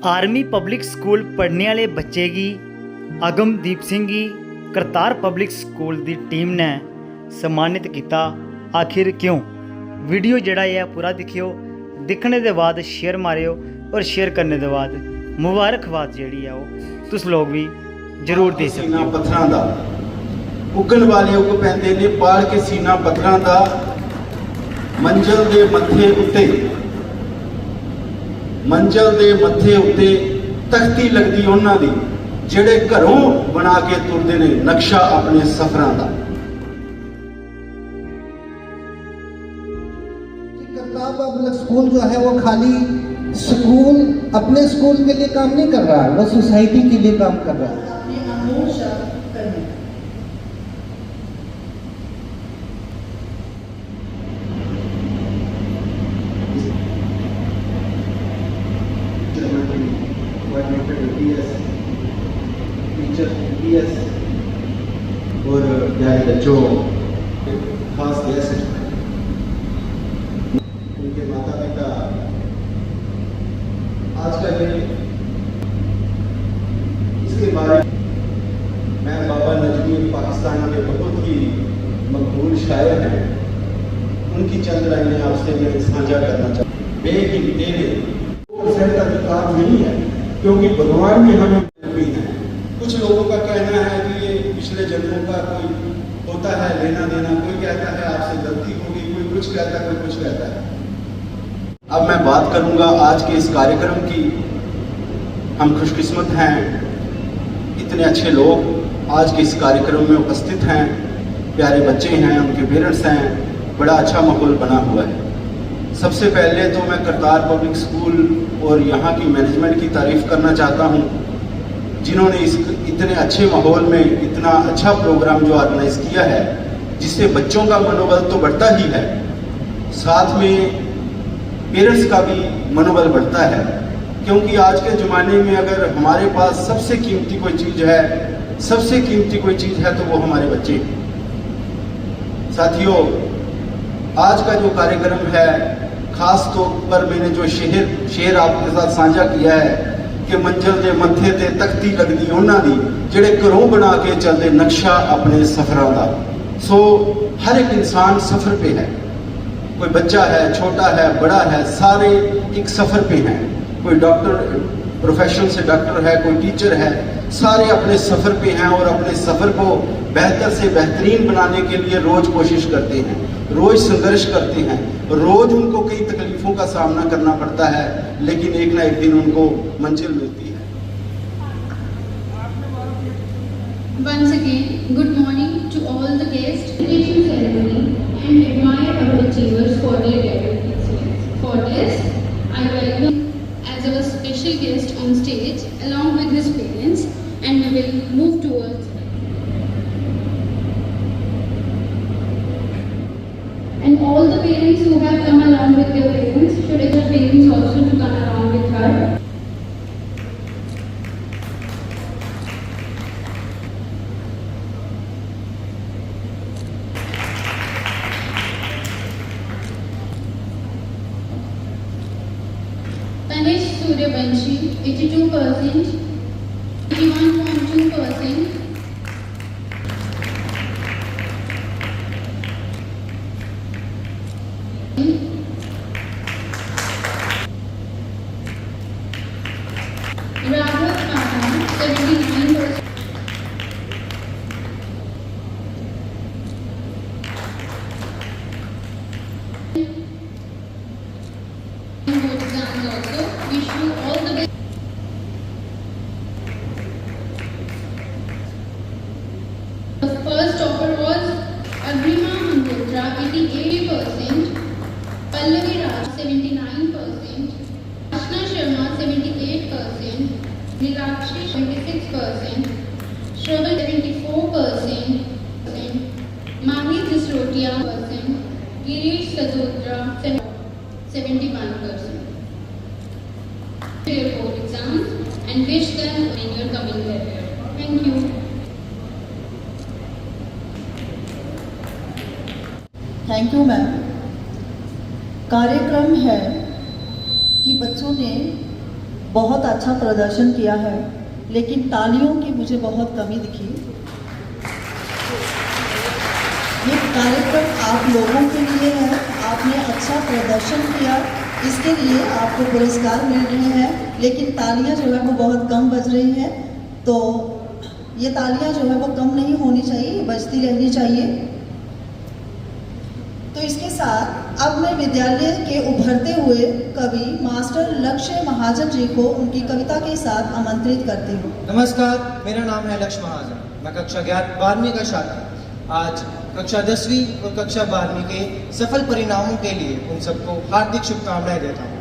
Army public school पढ़ने वाले बच्चे की अगमदीप सिंह की करतार पब्लिक स्कूल की टीम ने सम्मानित किया। आखिर क्यों? वीडियो जड़ा है पूरा दिखियो, दिखने के बाद शेयर मारियो और शेयर करने के बाद मुबारकबाद जी है वो तुस लोग भी जरूर दे सकते हो। पत्थरां दा उगन वाले उग पैंदे ने पाल के सीना पत्थरां दा मंजिल दे मत्थे उत्ते तख्ती लगदी उन्हां दी ਜਿਹੜੇ घरों बना के तुरदे ने नक्शा अपने सफरां दा। करतार पब्लिक स्कूल जो है वो खाली स्कूल अपने स्कूल के लिए काम नहीं कर रहा है, वो सोसाइटी के लिए काम कर रहा है। और प्यारे बच्चों, खास गेस्ट, उनके माता पिता, आज का दिन इसके बारे में मैं बाबा नजमी पाकिस्तान के बहुत ही मकबूल शायर हैं, उनकी चंद लाइनें आपसे मैं साझा करना चाहता हूँ। बेगिन अधिकार नहीं है क्योंकि भगवान ने हमें भी है। कुछ लोगों का कहना है कि ये पिछले जन्मों का कोई होता है लेना देना, कोई कहता है आपसे गलती होगी, कोई कुछ कहता है, कोई कुछ कहता है। अब मैं बात करूंगा आज के इस कार्यक्रम की। हम खुशकिस्मत हैं, इतने अच्छे लोग आज के इस कार्यक्रम में उपस्थित हैं, प्यारे बच्चे हैं, उनके पेरेंट्स हैं, बड़ा अच्छा माहौल बना हुआ है। सबसे पहले तो मैं करतार पब्लिक स्कूल और यहाँ की मैनेजमेंट की तारीफ करना चाहता हूँ, जिन्होंने इस इतने अच्छे माहौल में इतना अच्छा प्रोग्राम जो ऑर्गेनाइज किया है, जिससे बच्चों का मनोबल तो बढ़ता ही है, साथ में पेरेंट्स का भी मनोबल बढ़ता है। क्योंकि आज के ज़माने में अगर हमारे पास सबसे कीमती कोई चीज़ है तो वो हमारे बच्चे। साथियों, आज का जो कार्यक्रम है, खास तौर पर मैंने जो शेर आपके साथ साझा किया है कि मंजिल दे मत्थे ते तख्ती लगदी उन्हां दी ਜਿਹੜੇ घरों बना के चलते नक्शा अपने सफरां दा। सो हर एक इंसान सफ़र पे है, कोई बच्चा है, छोटा है, बड़ा है, सारे एक सफ़र पे हैं। कोई डॉक्टर प्रोफेशन से डॉक्टर है, कोई टीचर है, सारे अपने सफ़र पे हैं और अपने सफ़र को बेहतर से बेहतरीन बनाने के लिए रोज़ कोशिश करते हैं, रोज़ संघर्ष करते हैं, रोज़ उनको कई तकलीफ़ों का सामना करना पड़ता है, लेकिन एक ना एक दिन उनको मंजिल मिलती है। Once again, good morning to all the guests, graduation ceremony, and admire our achievers for their academic excellence. For this, I welcome as our special guest on stage along with his parents, and we will move towards. And all the parents who have come along with their parents should urge their parents also to come along with her. Tanish Suryavanshi, 82%, 81.2%. Raghav Khan, 79%. Board exams also. Wish you all the best. The first topper was Agrima Mangotra, 88%, Pallavi Raj, 79%, Ashna Sharma, 78%, Nilakshi, 76%, Shravan, 74%, Mahi Jisrotia, 1%, Girish Sadotra, 71%. Their board exams and wish them in your coming career. Thank you. Thank you ma'am. कार्यक्रम है कि बच्चों ने बहुत अच्छा प्रदर्शन किया है, लेकिन तालियों की मुझे बहुत कमी दिखी। ये कार्यक्रम आप लोगों के लिए है, आपने अच्छा प्रदर्शन किया, इसके लिए आपको पुरस्कार मिल रहे हैं, लेकिन तालियां जो है वो बहुत कम बज रही हैं। तो ये तालियां जो है वो कम नहीं होनी चाहिए, बजती रहनी चाहिए। तो इसके साथ अब मैं विद्यालय के उभरते हुए कवि मास्टर लक्ष्य महाजन जी को उनकी कविता के साथ आमंत्रित करती हूँ। नमस्कार, मेरा नाम है लक्ष्य महाजन। मैं कक्षा 12वीं का छात्र। आज कक्षा 10वीं और कक्षा 12वीं के सफल परिणामों के लिए उन सबको हार्दिक शुभकामनाएं देता हूँ।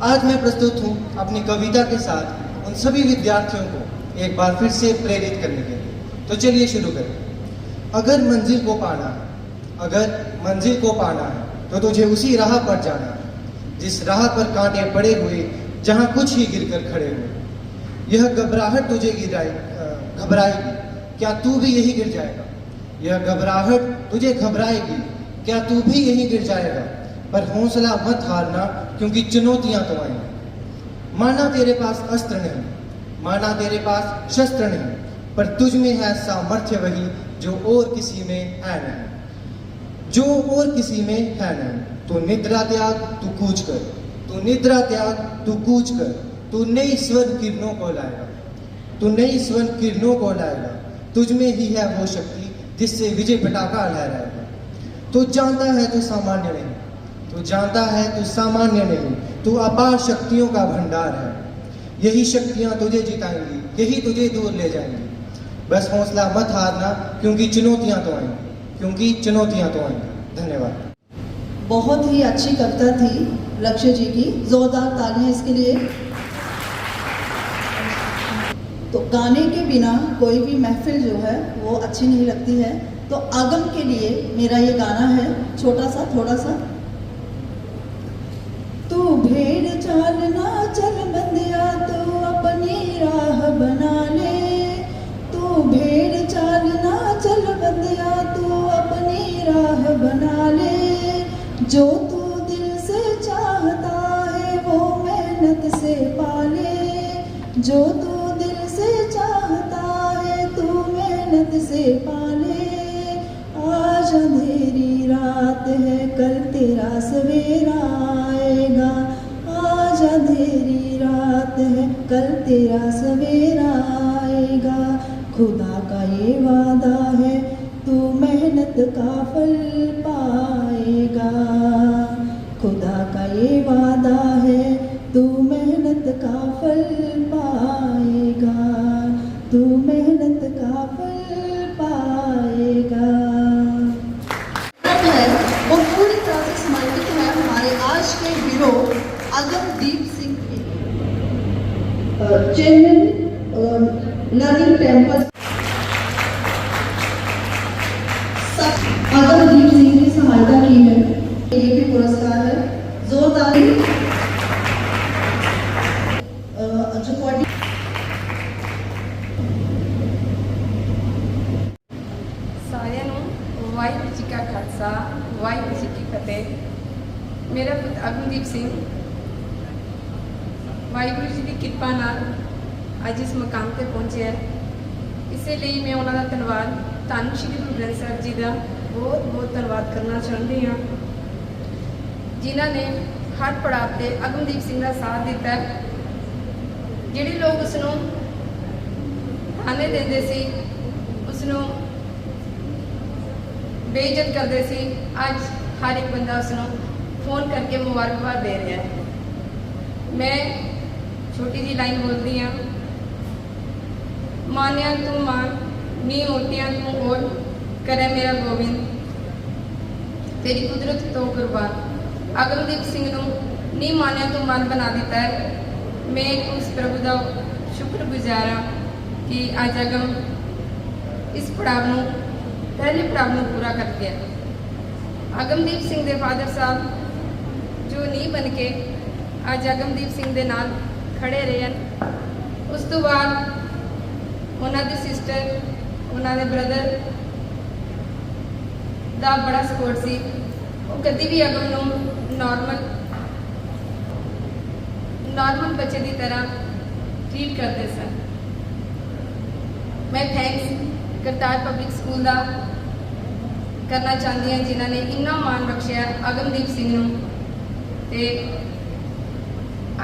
आज मैं प्रस्तुत हूँ अपनी कविता के साथ उन सभी विद्यार्थियों को एक बार फिर से प्रेरित करने के लिए। तो चलिए शुरू करें। अगर मंजिल को पाना है, अगर मंजिल को पाना है तो तुझे उसी राह पर जाना है जिस राह पर कांटे पड़े हुए, जहाँ कुछ ही गिरकर खड़े हुए। यह घबराहट तुझे घबराएगी, क्या तू भी यही गिर जाएगा? यह घबराहट तुझे घबराएगी, क्या तू भी यही गिर जाएगा? पर हौसला मत हारना, क्योंकि चुनौतियां तो आएंगी। माना तेरे पास अस्त्र नहीं, माना तेरे पास शस्त्र नहीं, पर तुझ में है सामर्थ्य वही जो और किसी में है नहीं, जो और किसी में है नहीं। तू निद्रा त्याग, तू कूच कर, तू निद्रा त्याग, तू कूच कर, तू नई स्वर्ण किरणों को लाएगा, तू नई स्वर्ण किरणों को लाएगा। तुझ में ही है वो शक्ति जिससे विजय पटाखा लहराएगा। तू जानता है तू सामान्य नहीं, तू जानता है तू सामान्य नहीं, तू अपार शक्तियों का भंडार है। यही शक्तियां तुझे जिताएंगी, यही तुझे दूर ले जाएंगी। बस हौसला मत हारना, क्योंकि चुनौतियां तो आएंगी, क्योंकि चुनौतियां तो आएंगी। धन्यवाद। बहुत ही अच्छी कविता थी लक्ष्य जी की, जोरदार तालियां इसके लिए। तो गाने के बिना कोई भी महफिल जो है वो अच्छी नहीं लगती है। तो आगम के लिए मेरा ये गाना है, छोटा सा, थोड़ा सा। तू भेड़ चाल ना चल बंदिया, तू अपनी राह बना ले। तू भेड़ चाल ना चल बंदिया, तू अपनी राह बना ले। जो तू दिल से चाहता है वो मेहनत से पाले। जो तू दिल से चाहता है तू मेहनत से पाले। आज अंधेरी रात है, कल तेरा सवेरा आएगा। आज अंधेरी रात है, कल तेरा सवेरा आएगा। खुदा का ये वादा है, तू मेहनत का फल पाएगा। खुदा का ये वादा है, तू मेहनत का फल पाएगा। तू मेहनत का फल पाएगा। है वो पूरी तरह से समर्पित है हमारे आज के हीरो अगमदीप सिंह के, चेयरमैन लर्निंग टेम्पल। अगमदीप सिंह की सहायता की है, ये भी पुरस्कार है। जोरदार सारिਆਂ ਨੂੰ ਵਾਹਿਗੁਰੂ जी का खालसा, वाहिगुरू जी की फतेह। मेरा पुत्र अगमदीप सिंह वाहिगुरू जी की किरपा नाल ਅੱਜ ਇਸ ਮਕਾਮ ਤੇ ਪਹੁੰਚਿਆ ਹੈ। ਇਸੇ ਲਈ ਮੈਂ ਉਹਨਾਂ ਦਾ ਧੰਨਵਾਦ ਧੰਨ ਸ਼੍ਰੀ ਗੁਰੂ ਗ੍ਰੰਥ ਸਾਹਿਬ ਜੀ ਦਾ ਬਹੁਤ ਬਹੁਤ ਧੰਨਵਾਦ ਕਰਨਾ ਚਾਹੁੰਦੀ ਹਾਂ, ਜਿਨ੍ਹਾਂ ਨੇ ਹਰ ਪੜਾਅ ਤੇ ਅਗਮਦੀਪ ਸਿੰਘ ਦਾ ਸਾਥ ਦਿੱਤਾ ਹੈ। ਜਿਹੜੇ ਲੋਕ ਉਸ ਨੂੰ ਤਾਨੇ ਦਿੰਦੇ ਸੀ, ਉਸ ਨੂੰ ਬੇਇੱਜ਼ਤ ਕਰਦੇ ਸੀ, ਅੱਜ ਹਰ ਇੱਕ ਬੰਦਾ ਉਸ ਨੂੰ ਫੋਨ ਕਰਕੇ ਮੁਬਾਰਕਬਾਦ ਦੇ ਰਿਹਾ ਹੈ। ਮੈਂ ਛੋਟੀ ਜਿਹੀ ਲਾਈਨ ਬੋਲਦੀ ਹਾਂ। ਮਾਨਿਆ ਤੂੰ ਮਾਨ, ਨੀ ਓਟਿਆਂ ਤੂੰ ਓਟ, ਕਰੇ ਮੇਰਾ ਗੋਬਿੰਦ, ਤੇਰੀ ਕੁਦਰਤ ਤੋਂ ਕੁਰਬਾਨ। ਅਗਮਦੀਪ ਸਿੰਘ ਨੂੰ ਨੀ ਮਾਨਿਆ ਤੂੰ ਮਨ ਬਣਾ ਦਿੱਤਾ ਹੈ। ਮੈਂ ਉਸ ਪ੍ਰਭੂ ਦਾ ਸ਼ੁਕਰਗੁਜ਼ਾਰ ਹਾਂ ਕਿ ਅੱਜ ਅਗਮ ਇਸ ਪੜਾਅ ਨੂੰ, ਪਹਿਲੇ ਪੜਾਅ ਨੂੰ ਪੂਰਾ ਕਰ ਗਿਆ। ਅਗਮਦੀਪ ਸਿੰਘ ਦੇ ਫਾਦਰ ਸਾਹਿਬ ਜੋ ਨੀਂਹ ਬਣ ਕੇ ਅੱਜ ਅਗਮਦੀਪ ਸਿੰਘ ਦੇ ਨਾਲ ਖੜੇ ਰਹੇ ਹਨ। ਉਸ ਤੋਂ ਬਾਅਦ ਉਹਨਾਂ ਦੀ ਸਿਸਟਰ, ਉਹਨਾਂ ਦੇ ਬ੍ਰਦਰ ਦਾ ਬੜਾ ਸਪੋਰਟ ਸੀ। ਉਹ ਕਦੀ ਵੀ ਅਗਮ ਨੂੰ नॉर्मल बच्चे की तरह ट्रीट करते सन। मैं थैंक्स करतार पब्लिक स्कूल का करना चाहती हूँ जिन्होंने इन्ना मान बख्शिया अगमदीप सिंह नूं ते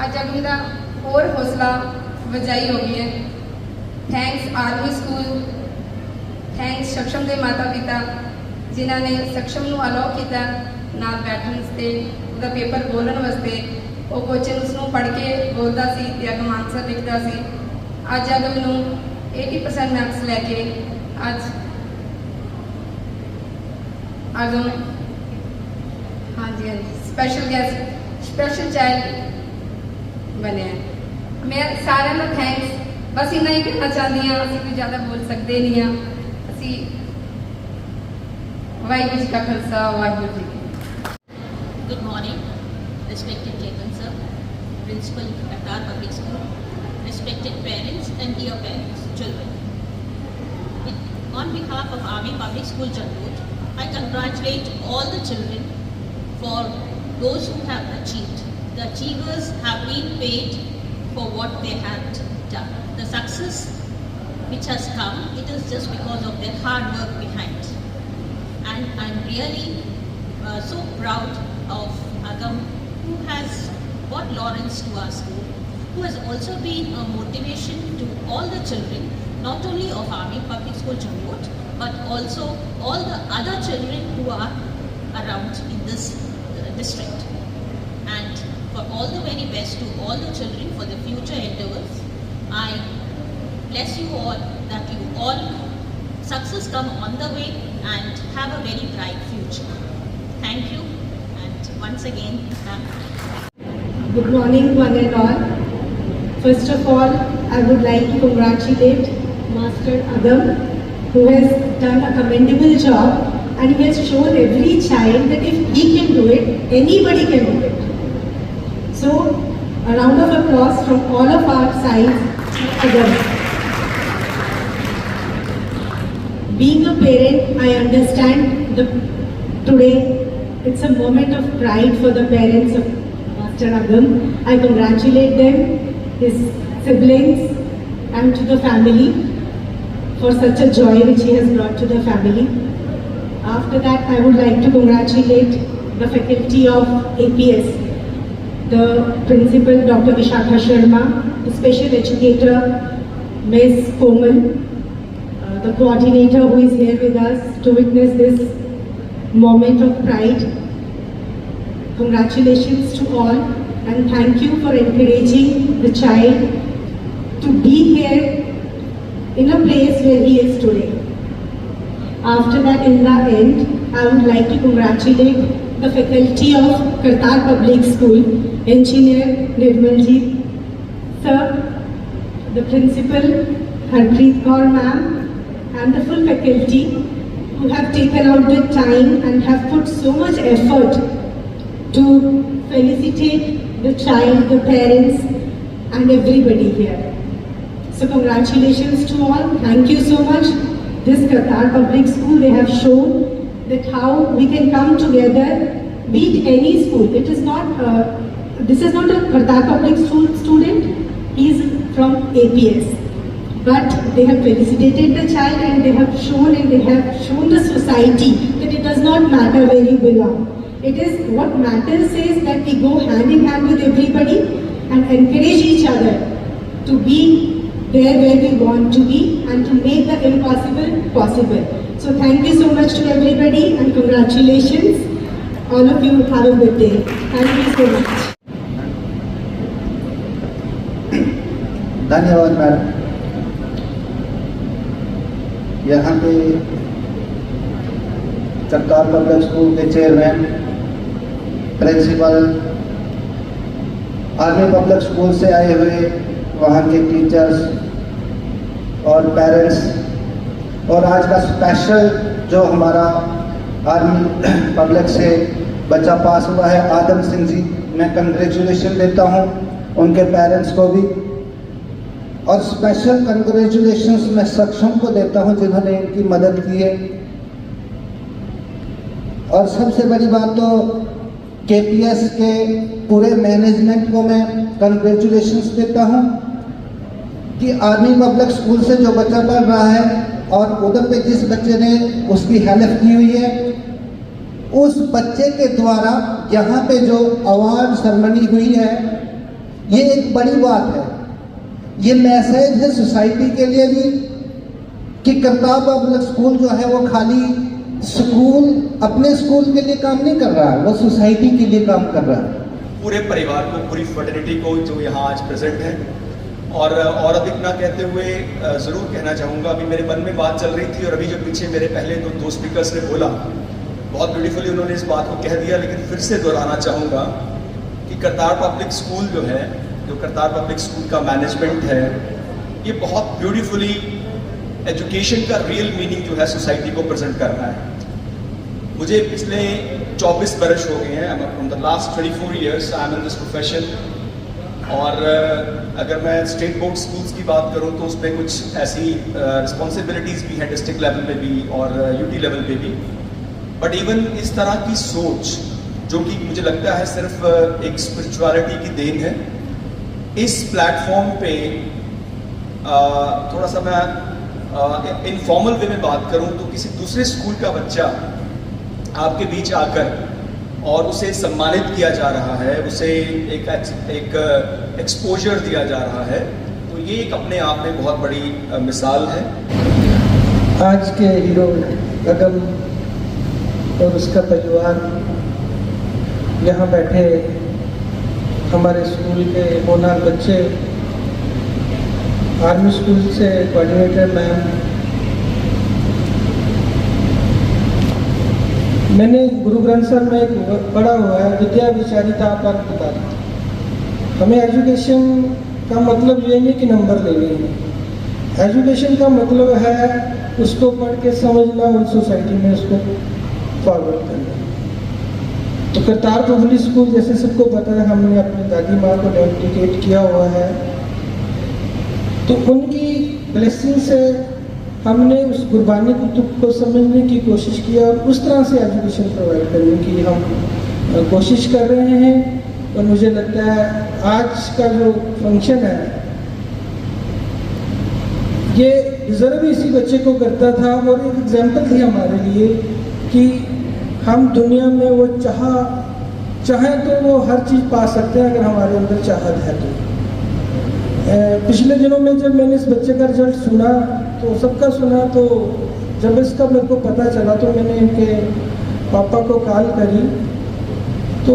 अज अगम का और हौसला वजाई हो गई है। थैंक्स आर्मी स्कूल, थैंक्स सक्षम के माता पिता जिन्होंने सक्षम को अलाउ किया नाल बैठने से उसका पेपर बोलने वास्ते। वो क्वेश्चन उसनों पढ़ के बोलता सी ते अगम आंसर लिखता सी। अज अगम नूं 80% मार्क्स लैके अज अगम हाँ जी स्पैशल गेस्ट स्पैशल चाइल्ड बने। मैं सारे को थैंक्स बस इन्ना ही कहना चाहती हाँ। असीं कोई ज़्यादा बोल सकते नहीं हाँ। असीं वाहिगुरू जी का खालसा वाहिगुरू जी की। Good morning, respected Chairman sir, Principal Kartar Public School, respected parents and dear parents, children. On behalf of Army Public School Chandot, I congratulate all the children for those who have achieved. The achievers have been paid for what they had done. The success which has come, it is just because of their hard work behind. And I'm really so proud of Agam, who has brought Lawrence to our school, who has also been a motivation to all the children, not only of Army Public School Chandot, but also all the other children who are around in this district. And for all the very best to all the children for the future endeavors. I bless you all that you all success come on the way and have a very bright future. Thank you, and once again, Good morning, one and all. First of all, I would like to congratulate Master Agam, who has done a commendable job, and he has shown every child that if he can do it, anybody can do it. So, a round of applause from all of our sides to Agam. Being a parent, I understand today it's a moment of pride for the parents of Master Agam. I congratulate them, his siblings, and to the family for such a joy which he has brought to the family. After that, I would like to congratulate the faculty of APS, the principal Dr. Vishakha Sharma, the special educator Ms. Komal, the coordinator who is here with us to witness this moment of pride. Congratulations to all, and thank you for encouraging the child to be here in a place where he is today. After that, in the end, I would like to congratulate the faculty of Kartar Public School, Engineer Nirmaljeet Sir, the principal Harpreet Kaur Ma'am, and the full faculty who have taken out the time and have put so much effort to felicitate the child, the parents, and everybody here. So congratulations to all. Thank you so much. This Kartar Public School, they have shown that how we can come together, beat any school. It is not, this is not a Kartar Public School student. He is from APS. But they have felicitated the child, and they have shown the society that it does not matter where you belong. It is what matters is that we go hand in hand with everybody and encourage each other to be there where we want to be and to make the impossible possible. So thank you so much to everybody, and congratulations. All of you have a good day. Thank you so much. धन्यवाद madam. यहाँ पे Kartar public school के chairman, principal, army public school से आए हुए वहाँ के teachers और पेरेंट्स, और आज का स्पेशल जो हमारा आर्मी पब्लिक से बच्चा पास हुआ है आदम सिंह जी, मैं कंग्रेचुलेशन देता हूँ उनके पेरेंट्स को भी, और स्पेशल कंग्रेचुलेशंस मैं सक्षम को देता हूं जिन्होंने इनकी मदद की है। और सबसे बड़ी बात तो केपीएस के पूरे मैनेजमेंट को मैं कंग्रेचुलेशंस देता हूँ कि आर्मी पब्लिक स्कूल से जो बच्चा पढ़ रहा है और उधर पे जिस बच्चे ने उसकी हेल्प की हुई है, उस बच्चे के द्वारा यहाँ पे जो अवार्ड सेरेमनी हुई है, ये एक बड़ी बात है। ये मैसेज है सोसाइटी के लिए भी कि करतार पब्लिक स्कूल जो है वो खाली स्कूल, अपने स्कूल के लिए काम नहीं कर रहा है, वो सोसाइटी के लिए काम कर रहा है। पूरे परिवार को, पूरी फर्टिलिटी को जो यहाँ आज प्रेजेंट है, और अधिक ना कहते हुए ज़रूर कहना चाहूँगा, अभी मेरे मन में बात चल रही थी और अभी जो पीछे मेरे पहले दो स्पीकर्स ने बोला, बहुत ब्यूटीफुली उन्होंने इस बात को कह दिया, लेकिन फिर से दोहराना चाहूँगा कि करतार पब्लिक स्कूल जो है, जो करतार पब्लिक स्कूल का मैनेजमेंट है, ये बहुत ब्यूटीफुली एजुकेशन का रियल मीनिंग जो है सोसाइटी को प्रेजेंट कर रहा है। मुझे पिछले 24 वर्ष हो गए हैं, from the last 24 years I am in this profession. और अगर मैं स्टेट बोर्ड स्कूल्स की बात करूं तो उसमें कुछ ऐसी रिस्पॉन्सिबिलिटीज़ भी हैं डिस्ट्रिक्ट लेवल पे भी और यूटी लेवल पे भी। बट इवन इस तरह की सोच जो कि मुझे लगता है सिर्फ एक स्पिरिचुअलिटी की देन है, इस प्लेटफॉर्म पे थोड़ा सा मैं इनफॉर्मल वे में बात करूं तो किसी दूसरे स्कूल का बच्चा आपके बीच आकर और उसे सम्मानित किया जा रहा है, उसे एक एक्सपोजर दिया जा रहा है, तो ये एक अपने आप में बहुत बड़ी मिसाल है। आज के हीरो अगम और उसका परिवार यहाँ बैठे हमारे स्कूल के होनहार बच्चे, आर्मी स्कूल से कोऑर्डिनेटर मैम, मैंने गुरु ग्रंथ साहब में एक पढ़ा हुआ है, विद्या विचारिता पर पिता। हमें एजुकेशन का मतलब ये नहीं कि नंबर लेने हैं, एजुकेशन का मतलब है उसको पढ़ के समझना और सोसाइटी में उसको फॉरवर्ड करना। तो करतार पब्लिक स्कूल जैसे सबको पता है, हमने अपनी दादी माँ को डेडिकेट किया हुआ है, तो उनकी ब्लेसिंग से हमने उस कुर्बानी को समझने की कोशिश किया और उस तरह से एजुकेशन प्रोवाइड करने की हम कोशिश कर रहे हैं। और मुझे लगता है आज का जो फंक्शन है ये डिज़र्व इसी बच्चे को करता था और एक एग्जाम्पल थी हमारे लिए कि हम दुनिया में वो चाहें तो वो हर चीज़ पा सकते हैं अगर हमारे अंदर चाहत है तो। पिछले दिनों में जब मैंने इस बच्चे का रिजल्ट सुना तो सबका सुना, तो जब इसका मेरे को पता चला तो मैंने इनके पापा को कॉल करी, तो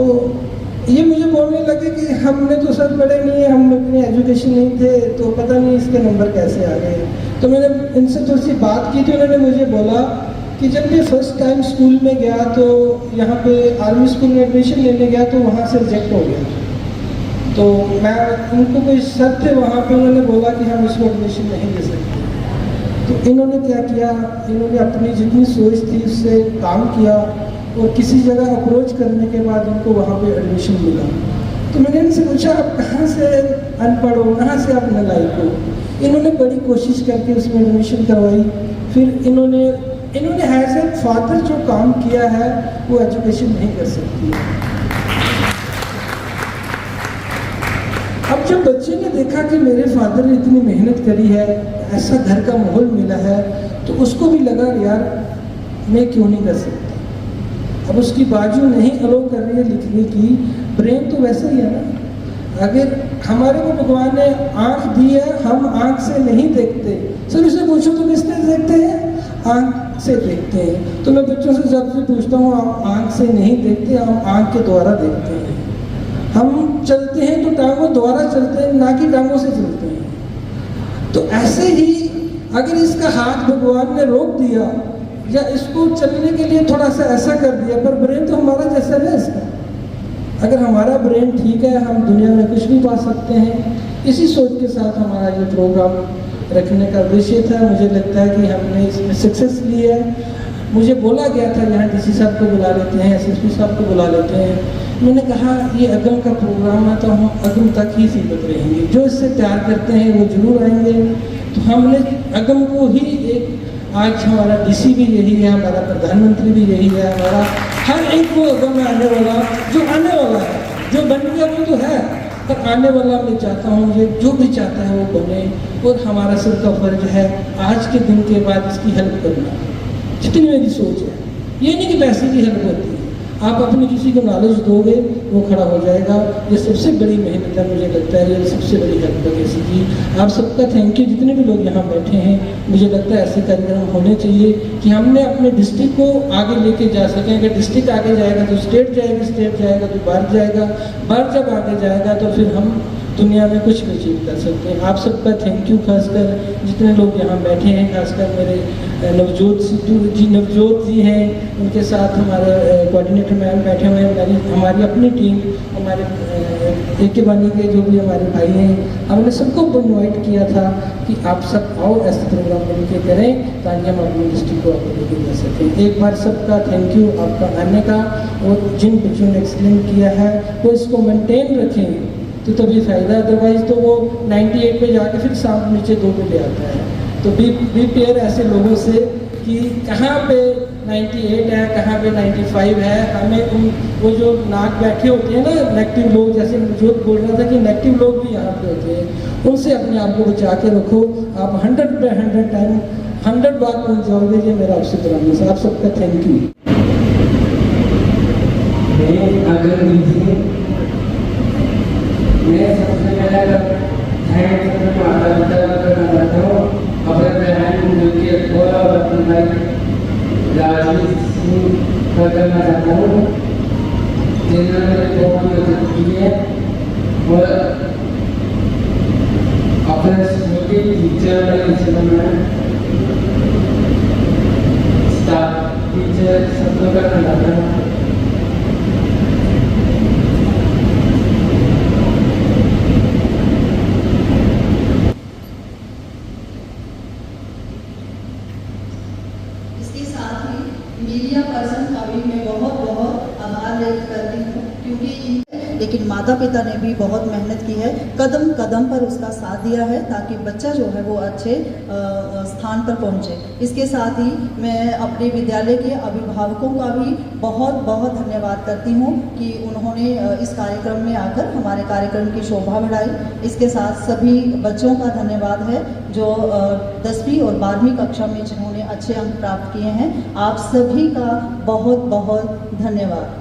ये मुझे बोलने लगे कि हमने तो सर पढ़े नहीं है, हम इतने एजुकेशन नहीं थे, तो पता नहीं इसके नंबर कैसे आ गए। तो मैंने इनसे थोड़ी सी बात की तो उन्होंने मुझे बोला कि जब मैं फर्स्ट टाइम स्कूल में गया तो यहाँ पे आर्मी स्कूल में एडमिशन लेने गया तो वहाँ से रिजेक्ट हो गया। तो मैं उनको कोई शर्त थे वहाँ पे, उन्होंने बोला कि हम इसमें एडमिशन नहीं ले सकते। तो इन्होंने क्या किया, इन्होंने अपनी जितनी सोच थी उससे काम किया और किसी जगह अप्रोच करने के बाद उनको वहाँ पे एडमिशन मिला। तो मैंने इनसे पूछा आप कहाँ से अनपढ़ हो, कहाँ से आप नालायक हो। इन्होंने बड़ी कोशिश करके उसमें एडमिशन करवाई। फिर इन्होंने एज ए फादर जो काम किया है वो एजुकेशन नहीं कर सकती है। अब जब बच्चे ने देखा कि मेरे फादर ने इतनी मेहनत करी है, ऐसा घर का माहौल मिला है, तो उसको भी लगा यार मैं क्यों नहीं कर सकता। अब उसकी बाजू नहीं अलो कर रही है लिखने की, ब्रेन तो वैसे ही है ना। अगर हमारे को भगवान ने आँख दी है, हम आँख से नहीं देखते। सर उससे पूछो तो किससे देखते हैं? आँख से देखते हैं। तो मैं बच्चों से सबसे पूछता हूँ, आप आँख से नहीं देखते, हम आँख के द्वारा देखते हैं। हम चलते हैं तो टांगों द्वारा चलते हैं, ना कि टांगों से चलते हैं। तो ऐसे ही अगर इसका हाथ भगवान ने रोक दिया या इसको चलने के लिए थोड़ा सा ऐसा कर दिया, पर ब्रेन तो हमारा जैसा है इसका। अगर हमारा ब्रेन ठीक है, हम दुनिया में कुछ भी पा सकते हैं। इसी सोच के साथ हमारा ये प्रोग्राम रखने का उद्देश्य था। मुझे लगता है कि हमने इसमें सक्सेस ली है। मुझे बोला गया था यहाँ डीसी साहब को बुला लेते हैं, एसएसपी साहब को बुला लेते हैं। मैंने कहा ये अगम का प्रोग्राम है तो हम अगम तक ही सीमित रहेंगे, जो इससे प्यार करते हैं वो जरूर आएंगे। तो हमने अगम को ही एक, आज हमारा डीसी भी यही है, हमारा प्रधानमंत्री भी यही है, हमारा हर एक वो अगम में आने वाला जो आने वाला है, जो बन गया वो तो है, पर आने वाला मैं चाहता हूँ ये जो भी चाहता है वो बने। और हमारा सबका फर्ज है आज के दिन के बाद इसकी हेल्प करना, जितनी मेरी सोच है। ये नहीं कि पैसे की हेल्प होती है, आप अपने किसी को नॉलेज दोगे वो खड़ा हो जाएगा। ये सबसे बड़ी मेहनत है, मुझे लगता है ये सबसे बड़ी हेल्प है किसी की। आप सबका थैंक यू, जितने भी लोग यहाँ बैठे हैं। मुझे लगता है ऐसे कार्यक्रम होने चाहिए कि हमने अपने डिस्ट्रिक्ट को आगे लेके जा सकें। अगर डिस्ट्रिक्ट आगे जाएगा तो स्टेट जाएगी, स्टेट जाएगा तो बाहर जाएगा, बाहर जब आगे जाएगा तो फिर हम दुनिया में कुछ भी अचीव कर सकते हैं। आप सबका थैंक यू, खासकर जितने लोग यहाँ बैठे हैं, खासकर मेरे नवजोत जी हैं, उनके साथ हमारे कोऑर्डिनेटर मैम बैठे हुए हैं, हमारी अपनी टीम, हमारे AK बानी के जो भी हमारे भाई हैं, हमने सबको इन्वाइट किया था कि आप सब आओ, ऐसे प्रोग्राम मिलकर करें ताकि हम अपनी डिस्ट्रिक्ट को आगे लेके जा सकें। एक बार सबका थैंक यू आपका आने का। और जिन बच्चों ने एक्सप्लेन किया है वो इसको मेंटेन रखें तो तभी फ़ायदा, अदरवाइज़ तो वो 98 पे जाके फिर सांप नीचे 2 पे ले आता है। तो बी पेयर ऐसे लोगों से कि कहाँ पे 98 है, कहाँ पे 95 है। हमें वो जो नाक बैठे होते हैं ना नेगेटिव लोग, जैसे जो बोल रहा था कि नेगेटिव लोग भी यहाँ पे होते हैं, उनसे अपने आप को बचा के रखो। आप 100 पे 100 टाइम 100 बार पहुँच जाओगे। ये मेरा आपसे प्रॉमिस है। आप सबका थैंक यू। मैं सबसे पहले थैंक माता पिता करना चाहता हूँ, अपने बहन मिलकर थोड़ा और अपने भाई राजनीत सिंह का करना चाहता हूँ, जिन्होंने मेरी बहुत मदद की है। और अपने स्कूल के टीचर स्टाफ टीचर सबको करना चाहता हूँ। मीडिया पर्सन का भी मैं बहुत बहुत आभार व्यक्त करती हूँ, क्योंकि लेकिन माता पिता ने भी बहुत मेहनत की है, कदम कदम पर उसका साथ दिया है ताकि बच्चा जो है वो अच्छे स्थान पर पहुँचे। इसके साथ ही मैं अपने विद्यालय के अभिभावकों का भी बहुत बहुत धन्यवाद करती हूँ कि उन्होंने इस कार्यक्रम में आकर हमारे कार्यक्रम की शोभा बढ़ाई। इसके साथ सभी बच्चों का धन्यवाद है जो 10वीं और 12वीं कक्षा में जिन्होंने अच्छे अंक प्राप्त किए हैं। आप सभी का बहुत बहुत धन्यवाद।